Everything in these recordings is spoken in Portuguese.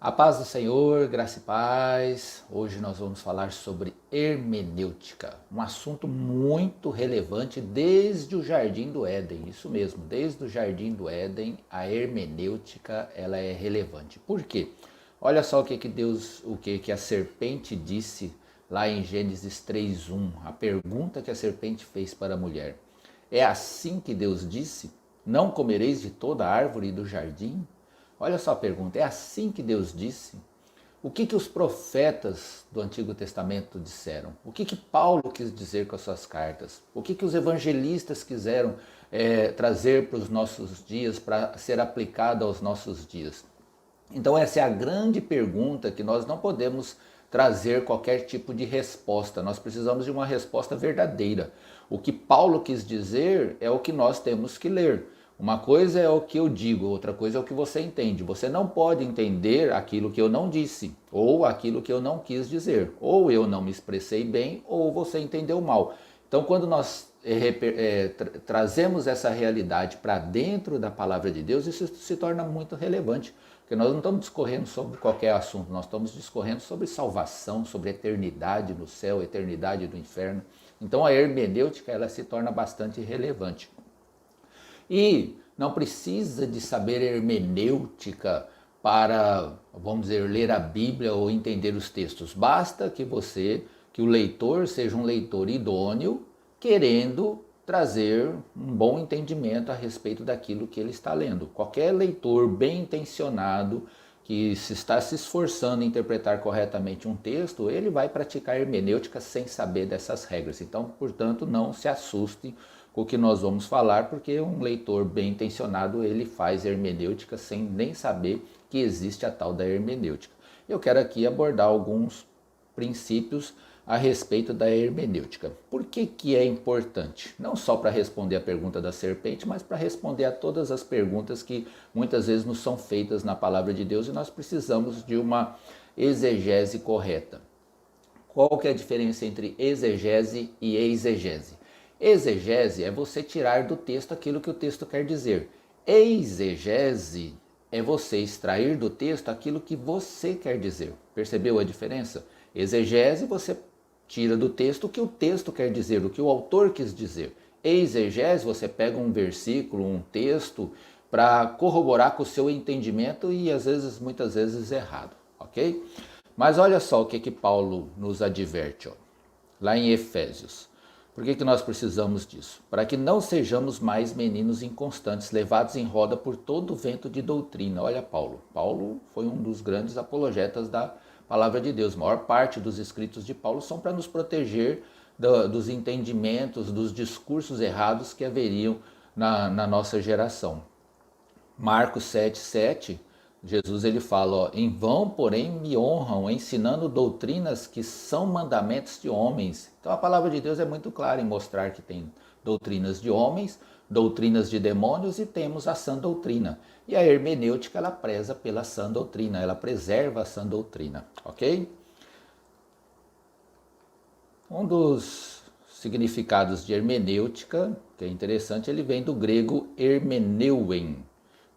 A paz do Senhor, graça e paz. Hoje nós vamos falar sobre hermenêutica, um assunto muito relevante desde o Jardim do Éden. Isso mesmo, desde o Jardim do Éden, a hermenêutica ela é relevante. Por quê? Olha só o que a serpente disse lá em Gênesis 3:1. A pergunta que a serpente fez para a mulher: é assim que Deus disse? Não comereis de toda a árvore do jardim? Olha só a pergunta, é assim que Deus disse? O que os profetas do Antigo Testamento disseram? O que Paulo quis dizer com as suas cartas? O que os evangelistas quiseram trazer para os nossos dias, para ser aplicado aos nossos dias? Então essa é a grande pergunta que nós não podemos trazer qualquer tipo de resposta. Nós precisamos de uma resposta verdadeira. O que Paulo quis dizer é o que nós temos que ler. Uma coisa é o que eu digo, outra coisa é o que você entende. Você não pode entender aquilo que eu não disse, ou aquilo que eu não quis dizer. Ou eu não me expressei bem, ou você entendeu mal. Então, quando nós trazemos essa realidade para dentro da palavra de Deus, isso se torna muito relevante. Porque nós não estamos discorrendo sobre qualquer assunto, nós estamos discorrendo sobre salvação, sobre eternidade no céu, eternidade no inferno. Então, a hermenêutica ela se torna bastante relevante. E não precisa de saber hermenêutica para, vamos dizer, ler a Bíblia ou entender os textos. Basta que o leitor seja um leitor idôneo, querendo trazer um bom entendimento a respeito daquilo que ele está lendo. Qualquer leitor bem intencionado que se está se esforçando em interpretar corretamente um texto, ele vai praticar hermenêutica sem saber dessas regras. Então, portanto, não se assuste com o que nós vamos falar, porque um leitor bem intencionado, ele faz hermenêutica sem nem saber que existe a tal da hermenêutica. Eu quero aqui abordar alguns princípios a respeito da hermenêutica. Por que é importante? Não só para responder a pergunta da serpente, mas para responder a todas as perguntas que muitas vezes nos são feitas na palavra de Deus e nós precisamos de uma exegese correta. Qual que é a diferença entre exegese e exegese? Exegese é você tirar do texto aquilo que o texto quer dizer. Exegese é você extrair do texto aquilo que você quer dizer. Percebeu a diferença? Exegese, você tira do texto o que o texto quer dizer, o que o autor quis dizer. Exegese, você pega um versículo, um texto, para corroborar com o seu entendimento e às vezes, muitas vezes, errado, ok? Mas olha só o que Paulo nos adverte, ó, lá em Efésios. Por que nós precisamos disso? Para que não sejamos mais meninos inconstantes, levados em roda por todo o vento de doutrina. Olha Paulo. Paulo foi um dos grandes apologetas da palavra de Deus. A maior parte dos escritos de Paulo são para nos proteger dos entendimentos, dos discursos errados que haveriam na nossa geração. Marcos 7:7, Jesus ele fala, ó, em vão, porém, me honram, ensinando doutrinas que são mandamentos de homens. Então a palavra de Deus é muito clara em mostrar que tem doutrinas de homens, doutrinas de demônios e temos a sã doutrina. E a hermenêutica ela preza pela sã doutrina, ela preserva a sã doutrina, ok? Um dos significados de hermenêutica, que é interessante, ele vem do grego hermeneuem,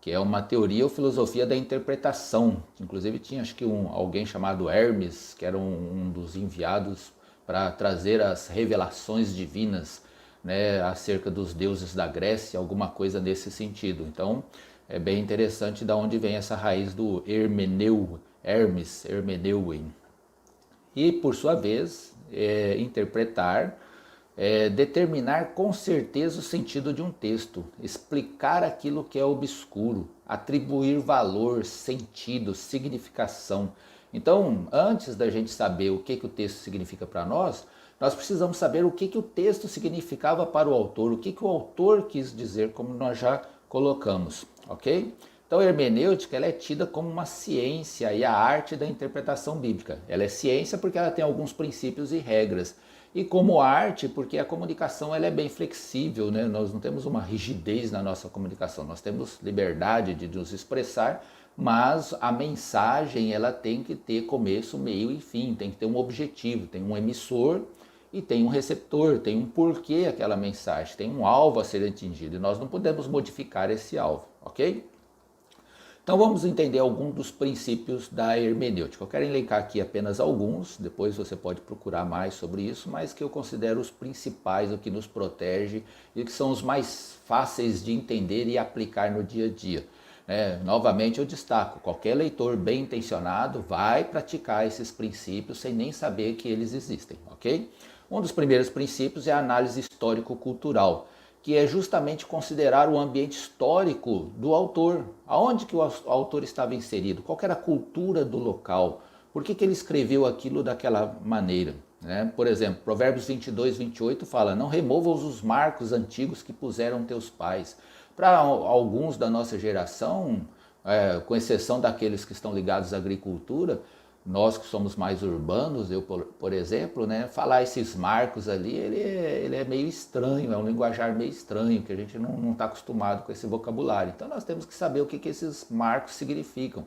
que é uma teoria ou filosofia da interpretação. Inclusive tinha acho que alguém chamado Hermes, que era um dos enviados para trazer as revelações divinas, né, acerca dos deuses da Grécia, alguma coisa nesse sentido. Então é bem interessante de onde vem essa raiz do Hermes, hermeneuem. E por sua vez, interpretar, determinar com certeza o sentido de um texto, explicar aquilo que é obscuro, atribuir valor, sentido, significação. Então, antes da gente saber o que o texto significa para nós precisamos saber o que o texto significava para o autor, o que o autor quis dizer, como nós já colocamos, ok? Então, a hermenêutica ela é tida como uma ciência e a arte da interpretação bíblica. Ela é ciência porque ela tem alguns princípios e regras. E como arte, porque a comunicação ela é bem flexível, né? Nós não temos uma rigidez na nossa comunicação, nós temos liberdade de nos expressar, mas a mensagem ela tem que ter começo, meio e fim, tem que ter um objetivo, tem um emissor e tem um receptor, tem um porquê aquela mensagem, tem um alvo a ser atingido e nós não podemos modificar esse alvo, ok? Então vamos entender alguns dos princípios da hermenêutica. Eu quero elencar aqui apenas alguns, depois você pode procurar mais sobre isso, mas que eu considero os principais, o que nos protege e que são os mais fáceis de entender e aplicar no dia a dia. Novamente eu destaco, qualquer leitor bem intencionado vai praticar esses princípios sem nem saber que eles existem, ok? Um dos primeiros princípios é a análise histórico-cultural, que é justamente considerar o ambiente histórico do autor, aonde que o autor estava inserido, qual era a cultura do local, por que ele escreveu aquilo daquela maneira. Por exemplo, Provérbios 22, 28 fala, não removas os marcos antigos que puseram teus pais. Para alguns da nossa geração, com exceção daqueles que estão ligados à agricultura, nós que somos mais urbanos, eu por exemplo, falar esses marcos ali, ele é meio estranho, é um linguajar meio estranho, que a gente não está acostumado com esse vocabulário. Então nós temos que saber o que esses marcos significam.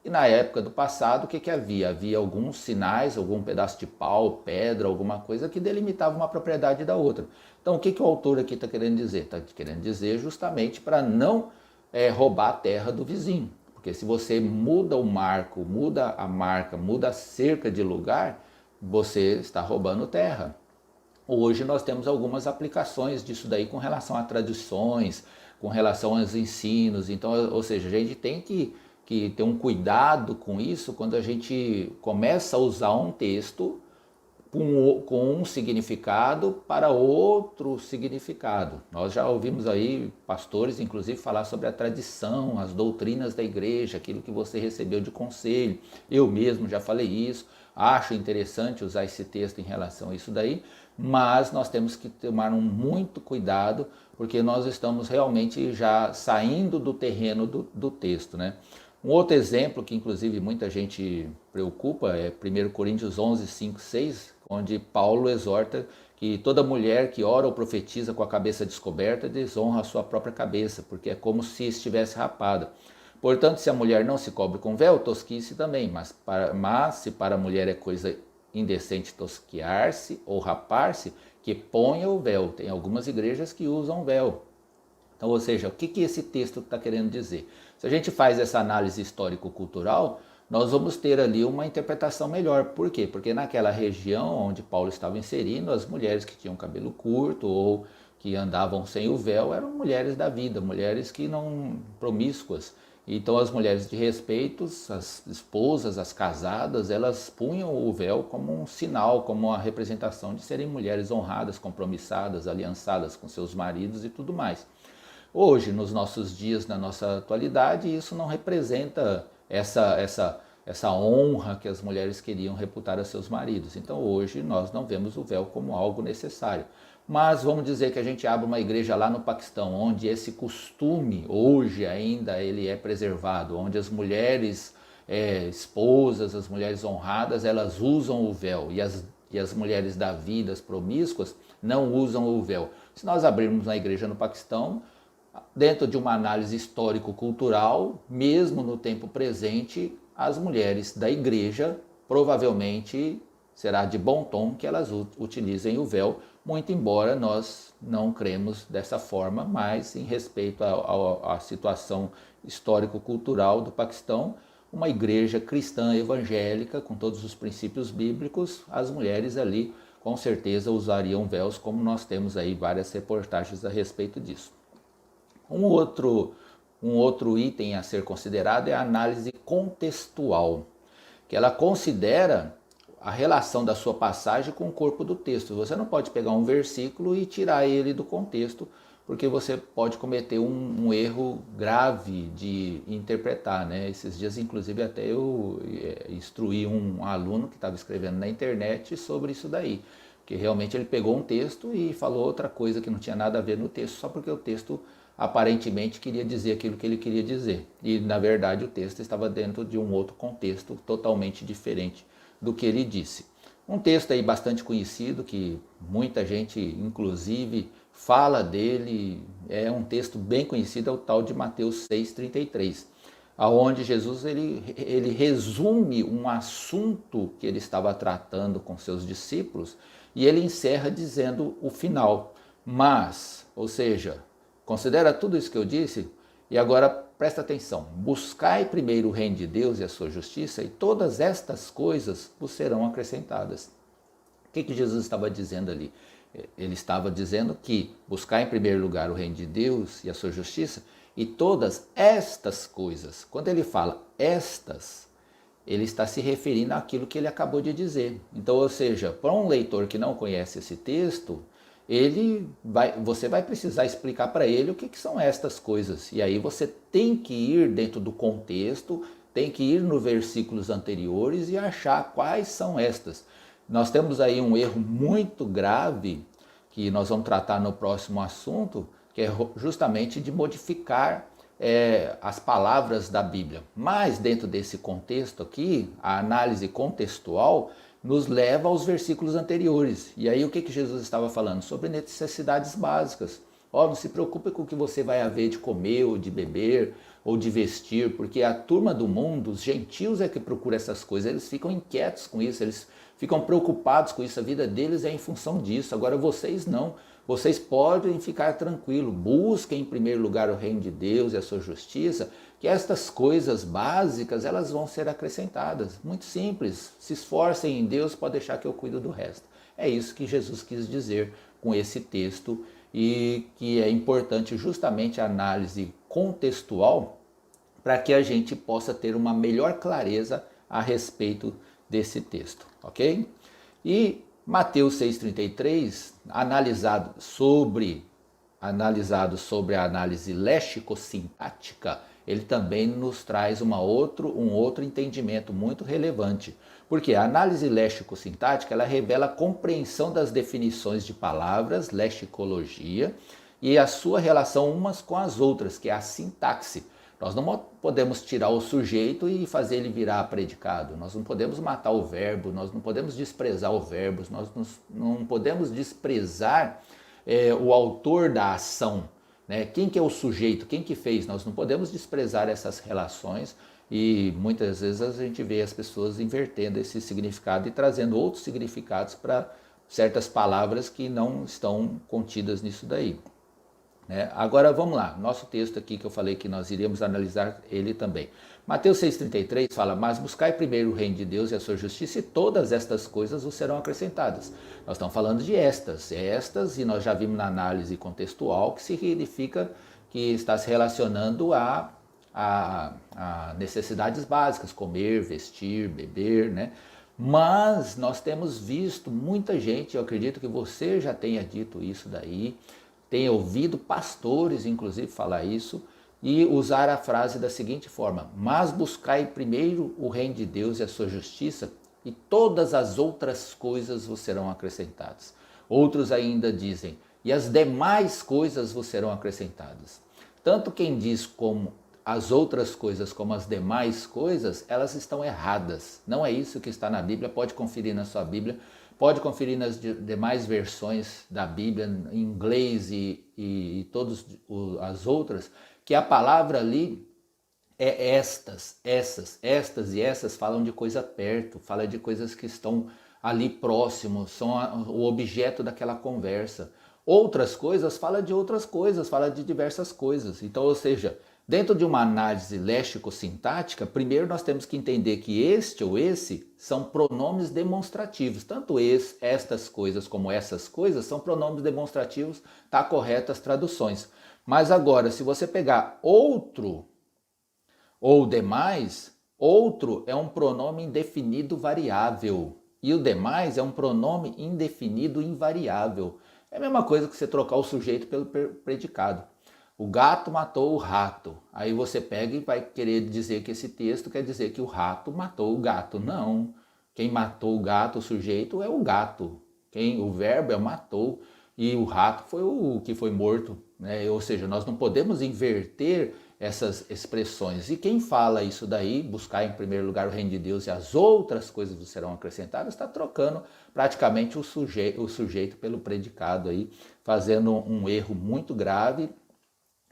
E na época do passado, o que havia? Havia alguns sinais, algum pedaço de pau, pedra, alguma coisa que delimitava uma propriedade da outra. Então o que o autor aqui está querendo dizer? Está querendo dizer justamente para não roubar a terra do vizinho. Porque se você muda o marco, muda a marca, muda a cerca de lugar, você está roubando terra. Hoje nós temos algumas aplicações disso daí com relação a tradições, com relação aos ensinos. Então, ou seja, a gente tem que ter um cuidado com isso quando a gente começa a usar um texto com um significado para outro significado. Nós já ouvimos aí pastores, inclusive, falar sobre a tradição, as doutrinas da igreja, aquilo que você recebeu de conselho. Eu mesmo já falei isso, acho interessante usar esse texto em relação a isso daí, mas nós temos que tomar muito cuidado, porque nós estamos realmente já saindo do terreno do texto, Um outro exemplo que inclusive muita gente preocupa é 1 Coríntios 11, 5, 6, onde Paulo exorta que toda mulher que ora ou profetiza com a cabeça descoberta desonra a sua própria cabeça, porque é como se estivesse rapada. Portanto, se a mulher não se cobre com véu, tosquice também, mas se para a mulher é coisa indecente tosquiar-se ou rapar-se, que ponha o véu. Tem algumas igrejas que usam véu. Então, ou seja, o que esse texto está querendo dizer? Se a gente faz essa análise histórico-cultural, nós vamos ter ali uma interpretação melhor. Por quê? Porque naquela região onde Paulo estava inserindo, as mulheres que tinham cabelo curto ou que andavam sem o véu eram mulheres da vida, mulheres que não promíscuas. Então as mulheres de respeito, as esposas, as casadas, elas punham o véu como um sinal, como uma representação de serem mulheres honradas, compromissadas, aliançadas com seus maridos e tudo mais. Hoje, nos nossos dias, na nossa atualidade, isso não representa essa honra que as mulheres queriam reputar a seus maridos. Então hoje nós não vemos o véu como algo necessário. Mas vamos dizer que a gente abre uma igreja lá no Paquistão, onde esse costume hoje ainda ele é preservado, onde as mulheres esposas, as mulheres honradas, elas usam o véu e as mulheres da vida, as promíscuas, não usam o véu. Se nós abrirmos uma igreja no Paquistão, dentro de uma análise histórico-cultural, mesmo no tempo presente, as mulheres da igreja provavelmente será de bom tom que elas utilizem o véu, muito embora nós não cremos dessa forma, mas em respeito à situação histórico-cultural do Paquistão, uma igreja cristã evangélica com todos os princípios bíblicos, as mulheres ali com certeza usariam véus, como nós temos aí várias reportagens a respeito disso. Um outro item a ser considerado é a análise contextual, que ela considera a relação da sua passagem com o corpo do texto. Você não pode pegar um versículo e tirar ele do contexto, porque você pode cometer um erro grave de interpretar, Esses dias, inclusive, até eu instruí um aluno que estava escrevendo na internet sobre isso daí, que realmente ele pegou um texto e falou outra coisa que não tinha nada a ver no texto, só porque o texto aparentemente queria dizer aquilo que ele queria dizer. E, na verdade, o texto estava dentro de um outro contexto totalmente diferente do que ele disse. Um texto aí bastante conhecido, que muita gente, inclusive, fala dele, é um texto bem conhecido, é o tal de Mateus 6,33, onde Jesus ele resume um assunto que ele estava tratando com seus discípulos e ele encerra dizendo o final. Mas, ou seja, considera tudo isso que eu disse, E agora presta atenção, buscai primeiro o reino de Deus e a sua justiça, e todas estas coisas vos serão acrescentadas. O que Jesus estava dizendo ali? Ele estava dizendo que buscar em primeiro lugar o reino de Deus e a sua justiça, e todas estas coisas. Quando ele fala estas, ele está se referindo àquilo que ele acabou de dizer. Então, ou seja, para um leitor que não conhece esse texto, você vai precisar explicar para ele o que são estas coisas. E aí você tem que ir dentro do contexto, tem que ir nos versículos anteriores e achar quais são estas. Nós temos aí um erro muito grave, que nós vamos tratar no próximo assunto, que é justamente de modificar as palavras da Bíblia. Mas dentro desse contexto aqui, a análise contextual nos leva aos versículos anteriores. E aí o que Jesus estava falando? Sobre necessidades básicas. Não se preocupe com o que você vai haver de comer, ou de beber, ou de vestir, porque a turma do mundo, os gentios é que procura essas coisas, eles ficam inquietos com isso, eles ficam preocupados com isso, a vida deles é em função disso. Agora vocês não, vocês podem ficar tranquilos, busquem em primeiro lugar o reino de Deus e a sua justiça, que estas coisas básicas, elas vão ser acrescentadas. Muito simples, se esforcem em Deus, pode deixar que eu cuido do resto. É isso que Jesus quis dizer com esse texto, e que é importante justamente a análise contextual para que a gente possa ter uma melhor clareza a respeito desse texto, ok? E Mateus 6,33, analisado sobre a análise léxico-sintática, ele também nos traz um outro entendimento muito relevante. Porque a análise léxico-sintática, ela revela a compreensão das definições de palavras, lexicologia, e a sua relação umas com as outras, que é a sintaxe. Nós não podemos tirar o sujeito e fazer ele virar predicado. Nós não podemos matar o verbo, nós não podemos desprezar o verbo, nós não podemos desprezar o autor da ação. Né? Quem que é o sujeito, quem que fez? Nós não podemos desprezar essas relações, e muitas vezes a gente vê as pessoas invertendo esse significado e trazendo outros significados para certas palavras que não estão contidas nisso daí. Agora vamos lá, nosso texto aqui que eu falei que nós iríamos analisar ele também. Mateus 6,33 fala, mas buscai primeiro o reino de Deus e a sua justiça, e todas estas coisas vos serão acrescentadas. Nós estamos falando de estas, e nós já vimos na análise contextual que significa que está se relacionando a necessidades básicas, comer, vestir, beber, né? Mas nós temos visto muita gente, eu acredito que você já tenha dito isso daí, tenha ouvido pastores, inclusive, falar isso, e usar a frase da seguinte forma, mas buscai primeiro o reino de Deus e a sua justiça, e todas as outras coisas vos serão acrescentadas. Outros ainda dizem, e as demais coisas vos serão acrescentadas. Tanto quem diz como as outras coisas como as demais coisas, elas estão erradas. Não é isso que está na Bíblia, pode conferir na sua Bíblia, pode conferir nas demais versões da Bíblia, em inglês e todas as outras, que a palavra ali é estas e essas falam de coisa perto, fala de coisas que estão ali próximo, são o objeto daquela conversa. Outras coisas fala de outras coisas, fala de diversas coisas. Então, ou seja, dentro de uma análise léxico-sintática, primeiro nós temos que entender que este ou esse são pronomes demonstrativos. Tanto estas coisas como essas coisas são pronomes demonstrativos, está correto as traduções. Mas agora, se você pegar outro ou demais, outro é um pronome indefinido variável e o demais é um pronome indefinido invariável. É a mesma coisa que você trocar o sujeito pelo predicado. O gato matou o rato. Aí você pega e vai querer dizer que esse texto quer dizer que o rato matou o gato. Não. Quem matou o gato, o sujeito, é o gato. O verbo é matou e o rato foi o que foi morto. Né? Ou seja, nós não podemos inverter essas expressões. E quem fala isso daí, buscar em primeiro lugar o reino de Deus e as outras coisas serão acrescentadas, está trocando praticamente o sujeito pelo predicado aí, fazendo um erro muito grave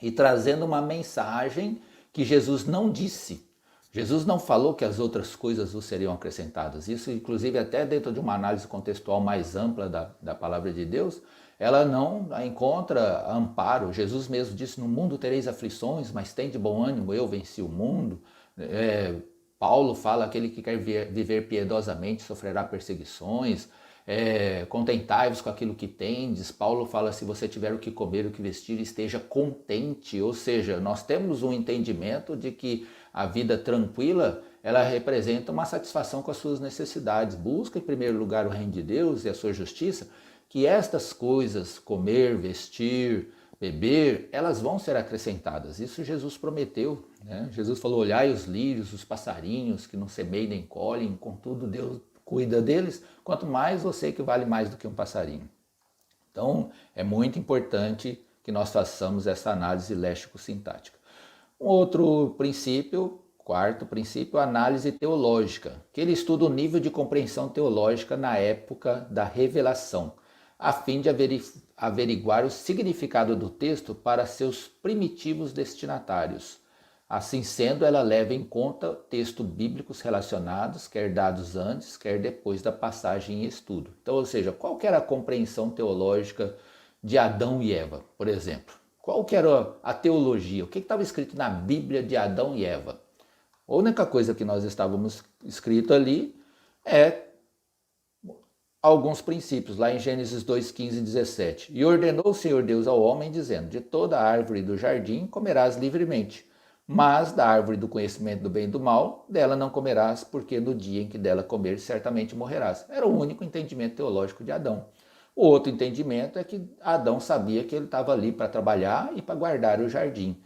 e trazendo uma mensagem que Jesus não disse. Jesus não falou que as outras coisas vos seriam acrescentadas. Isso, inclusive, até dentro de uma análise contextual mais ampla da palavra de Deus, ela não encontra amparo. Jesus mesmo disse, no mundo tereis aflições, mas tem de bom ânimo, eu venci o mundo. Paulo fala, aquele que quer viver piedosamente sofrerá perseguições. Contentai-vos com aquilo que tendes. Paulo fala, se você tiver o que comer, o que vestir, esteja contente. Ou seja, nós temos um entendimento de que a vida tranquila, ela representa uma satisfação com as suas necessidades. Busca em primeiro lugar o reino de Deus e a sua justiça, que estas coisas, comer, vestir, beber, elas vão ser acrescentadas. Isso Jesus prometeu, né? Jesus falou, olhai os lírios, os passarinhos, que não semeiam nem colhem, contudo Deus cuida deles, quanto mais você que vale mais do que um passarinho. Então, é muito importante que nós façamos essa análise léxico-sintática. Um outro princípio, quarto princípio, análise teológica, que ele estuda o nível de compreensão teológica na época da revelação, a fim de averiguar o significado do texto para seus primitivos destinatários. Assim sendo, ela leva em conta textos bíblicos relacionados, quer dados antes, quer depois da passagem em estudo. Então, ou seja, qual que era a compreensão teológica de Adão e Eva, por exemplo? Qual que era a teologia? O que estava escrito na Bíblia de Adão e Eva? A única coisa que nós estávamos escrito ali é alguns princípios, lá em Gênesis 2, 15 e 17. E ordenou o Senhor Deus ao homem, dizendo, de toda árvore do jardim comerás livremente, mas da árvore do conhecimento do bem e do mal, dela não comerás, porque no dia em que dela comer, certamente morrerás. Era o único entendimento teológico de Adão. O outro entendimento é que Adão sabia que ele estava ali para trabalhar e para guardar o jardim.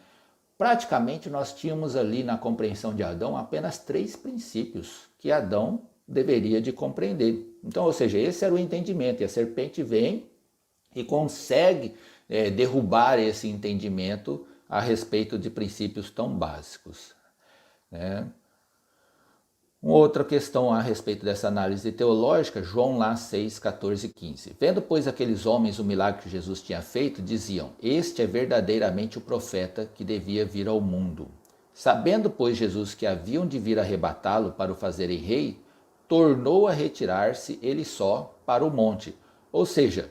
Praticamente nós tínhamos ali na compreensão de Adão apenas 3 princípios que Adão deveria de compreender. Então, ou seja, esse era o entendimento, e a serpente vem e consegue derrubar esse entendimento a respeito de princípios tão básicos, né? Uma outra questão a respeito dessa análise teológica, João lá 6, 14 e 15. Vendo, pois, aqueles homens o milagre que Jesus tinha feito, diziam, este é verdadeiramente o profeta que devia vir ao mundo. Sabendo, pois, Jesus que haviam de vir arrebatá-lo para o fazerem rei, tornou a retirar-se ele só para o monte. Ou seja,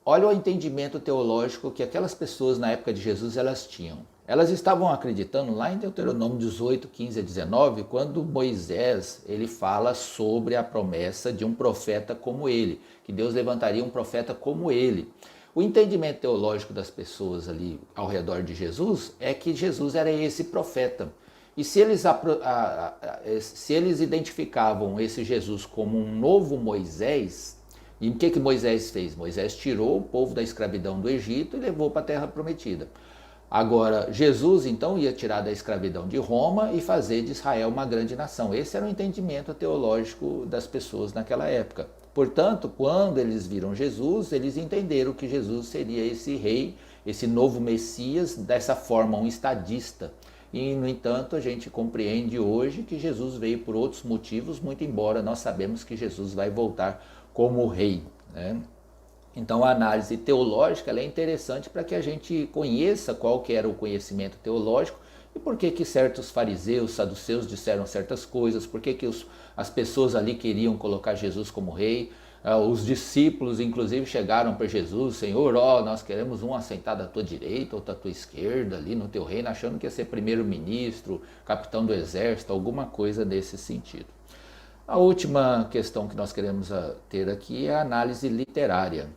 olha o entendimento teológico que aquelas pessoas na época de Jesus elas tinham. Elas estavam acreditando lá em Deuteronômio 18, 15 a 19, quando Moisés ele fala sobre a promessa de um profeta como ele, que Deus levantaria um profeta como ele. O entendimento teológico das pessoas ali ao redor de Jesus é que Jesus era esse profeta. E se eles identificavam esse Jesus como um novo Moisés, e o que Moisés fez? Moisés tirou o povo da escravidão do Egito e levou para a Terra Prometida. Agora, Jesus então ia tirar da escravidão de Roma e fazer de Israel uma grande nação. Esse era o entendimento teológico das pessoas naquela época. Portanto, quando eles viram Jesus, eles entenderam que Jesus seria esse rei, esse novo Messias, dessa forma, um estadista. E, no entanto, a gente compreende hoje que Jesus veio por outros motivos, muito embora nós sabemos que Jesus vai voltar como rei, né? Então a análise teológica ela é interessante para que a gente conheça qual que era o conhecimento teológico e por que que certos fariseus, saduceus disseram certas coisas, por que que as pessoas ali queriam colocar Jesus como rei. Os discípulos inclusive chegaram para Jesus, Senhor, nós queremos um assentado à tua direita ou à tua esquerda ali no teu reino, achando que ia ser primeiro-ministro, capitão do exército, alguma coisa desse sentido. A última questão que nós queremos ter aqui é a análise literária.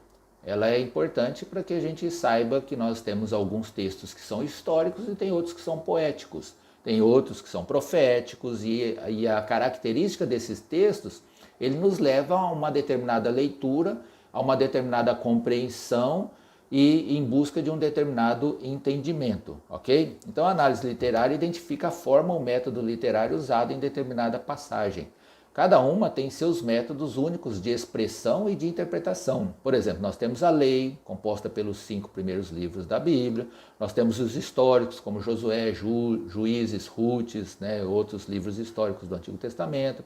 Ela é importante para que a gente saiba que nós temos alguns textos que são históricos e tem outros que são poéticos, tem outros que são proféticos e a característica desses textos, ele nos leva a uma determinada leitura, a uma determinada compreensão e em busca de um determinado entendimento, ok? Então a análise literária identifica a forma ou método literário usado em determinada passagem. Cada uma tem seus métodos únicos de expressão e de interpretação. Por exemplo, nós temos a lei, composta pelos 5 primeiros livros da Bíblia. Nós temos os históricos, como Josué, Juízes, Rutes, né, outros livros históricos do Antigo Testamento.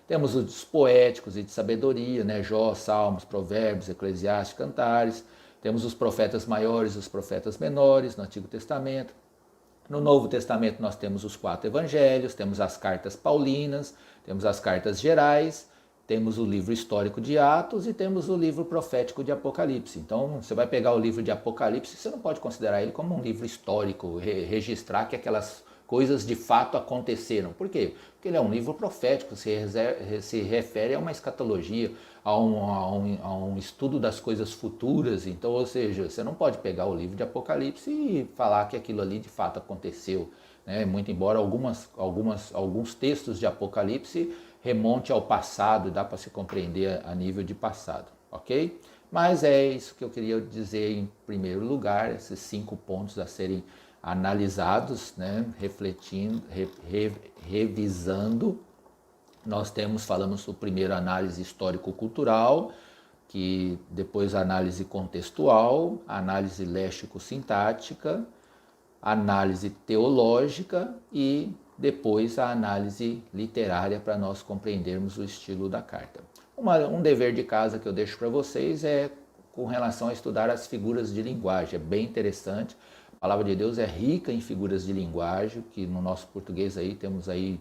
Temos os poéticos e de sabedoria, né, Jó, Salmos, Provérbios, Eclesiastes, Cantares. Temos os profetas maiores e os profetas menores no Antigo Testamento. No Novo Testamento nós temos os 4 evangelhos, temos as cartas paulinas, temos as cartas gerais temos o livro histórico de Atos e temos o livro profético de Apocalipse. Então, você vai pegar o livro de Apocalipse, você não pode considerar ele como um livro histórico, registrar que aquelas coisas de fato aconteceram. Por quê? Porque ele é um livro profético, se refere a uma escatologia, a um estudo das coisas futuras. Então, ou seja, você não pode pegar o livro de Apocalipse e falar que aquilo ali de fato aconteceu. Né? Muito embora alguns textos de Apocalipse remonte ao passado, dá para se compreender a nível de passado, ok? Mas é isso que eu queria dizer em primeiro lugar, esses 5 pontos a serem analisados, né? Refletindo, revisando. Nós falamos o primeiro análise histórico-cultural, que depois a análise contextual, a análise léxico-sintática, análise teológica e depois a análise literária para nós compreendermos o estilo da carta. Um dever de casa que eu deixo para vocês é com relação a estudar as figuras de linguagem. É bem interessante. A palavra de Deus é rica em figuras de linguagem, que no nosso português aí temos aí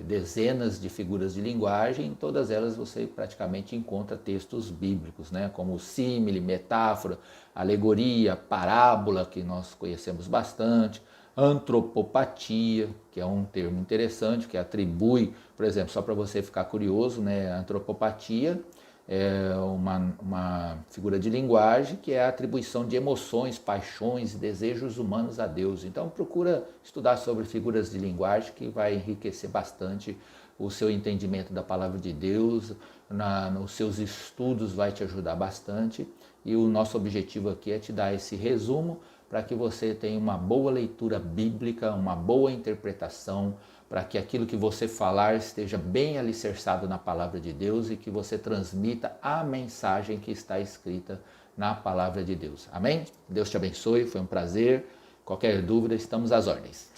dezenas de figuras de linguagem, em todas elas você praticamente encontra textos bíblicos, né? Como símile, metáfora, alegoria, parábola, que nós conhecemos bastante, antropopatia, que é um termo interessante, que atribui, por exemplo, só para você ficar curioso, né? Antropopatia é uma figura de linguagem que é a atribuição de emoções, paixões e desejos humanos a Deus. Então procura estudar sobre figuras de linguagem, que vai enriquecer bastante o seu entendimento da palavra de Deus, nos seus estudos vai te ajudar bastante. E o nosso objetivo aqui é te dar esse resumo para que você tenha uma boa leitura bíblica, uma boa interpretação, para que aquilo que você falar esteja bem alicerçado na palavra de Deus e que você transmita a mensagem que está escrita na palavra de Deus. Amém? Deus te abençoe, foi um prazer. Qualquer dúvida, estamos às ordens.